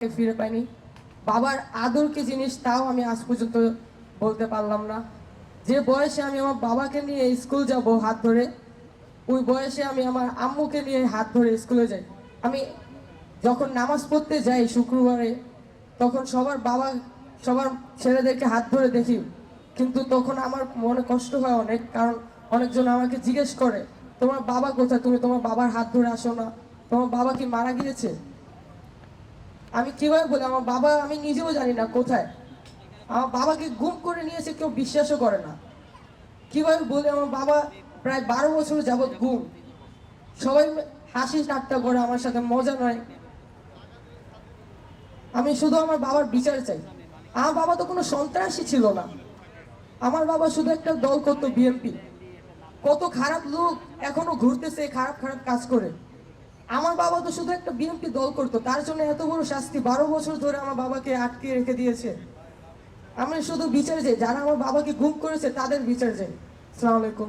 ফিরে পাইনি। বাবার আদর কি জিনিস তাও আমি আজ পর্যন্ত বলতে পারলাম না। যে বয়সে আমি আমার বাবাকে নিয়ে স্কুল যাব হাত ধরে, ওই বয়সে আমি আমার আম্মুকে নিয়ে হাত ধরে স্কুলে যাই। আমি যখন নামাজ পড়তে যাই শুক্রবারে, তখন সবার বাবা সবার ছেলেদেরকে হাত ধরে দেখি, কিন্তু তখন আমার মনে কষ্ট হয় অনেক, কারণ অনেকজন আমাকে জিজ্ঞেস করে তোমার বাবা কোথায়, তুমি তোমার বাবার হাত ধরে আসো না, তোমার বাবা কি মারা গিয়েছে? আমি কিভাবে বলি আমার বাবা, আমি নিজেও জানি না কোথায়। আমার বাবাকে গুম করে নিয়েছে, কেউ বিশ্বাসও করে না। কিভাবে বলি আমার বাবা প্রায় 12 বছর যাবৎ গুম। সবাই হাসি ঠাট্টা করে আমার সাথে, মজা নয়। আমি শুধু আমার বাবার বিচার চাই। আমার বাবা তো কোনো সন্ত্রাসী ছিল না। আমার বাবা শুধু একটা দল করতো, বিএনপি। কত খারাপ লোক এখনো ঘুরতেছে খারাপ খারাপ কাজ করে। আমার বাবা তো শুধু একটা বিএনপি দল করতো, তার জন্য এত বড় শাস্তি, 12 বছর ধরে আমার বাবাকে আটকে রেখে দিয়েছে। আমি শুধু বিচার চাই, যারা আমার বাবাকে গুম করেছে তাদের বিচার চাই। আসসালামু আলাইকুম।